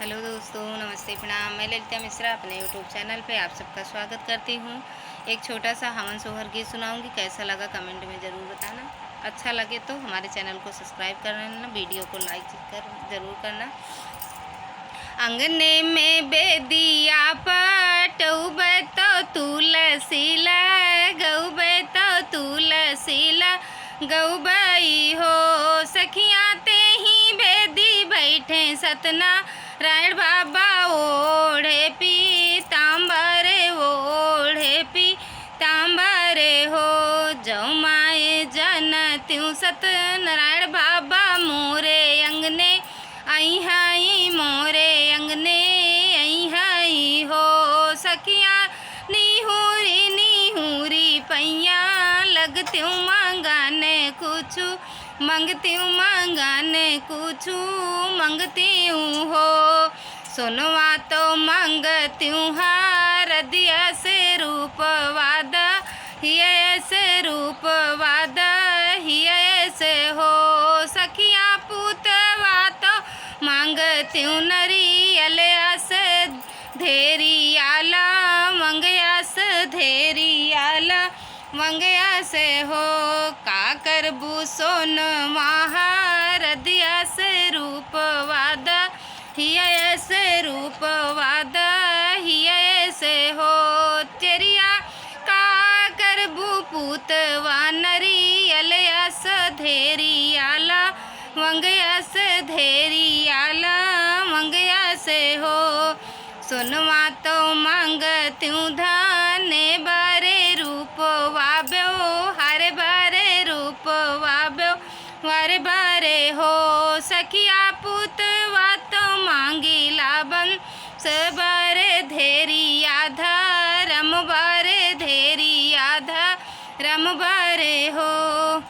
Hello दोस्तों, नमस्ते, प्रणाम। मैं ललिता मिश्रा अपने यूट्यूब चैनल पे आप सबका स्वागत करती हूँ। एक छोटा सा हवन सोहर गीत सुनाऊंगी। कैसा लगा कमेंट में ज़रूर बताना। अच्छा लगे तो हमारे चैनल को सब्सक्राइब करना, वीडियो को लाइक ज़रूर करना। अंगने में बेदिया पटौबे तो तुलसी लगौबे तो तुलसी लगौबई हो। सखियाँ ते ही बेदी बैठे सतना रायण बाबा ओढ़े पीताम्बर ओढ़े पीताम्बर हो। जौ माए जन त्यों सत्यनारायण बाबा मोरे अंगने आई हाई मोरे अंगने आई हाई हो। सखियाँ निहुरी पैया लगत्यूँ मंगाने कुछु मंगत्यूँ मंगाने कुछु मंगत्यूँ हो। सोनवा तो मंगत्यूँ हार दिया से रूपवाद हिय से रूपवाद हिय से हो। सखियाँ पूतवा तो मांगत्यूँ नरियल से धेरी आला मंगया से धेरी आला मंगया से हो। का करबू सोन महार दिया से रूपवाद हिय से रूपवाद हिय से हो। तेरिया का करबू पूतवा नरियल से धेरी आला मंगया से धेरी आला मंगया से हो। सुनवा तो मंगत्यूँ धाने बारे रूप वाब्यो हरे बारे रूप वाब्यो वारे बारे हो। सखिया पुतवा तो मांगी लाबन से बारे धेरी आधा रम बारे धेरी आधा रम बारे हो।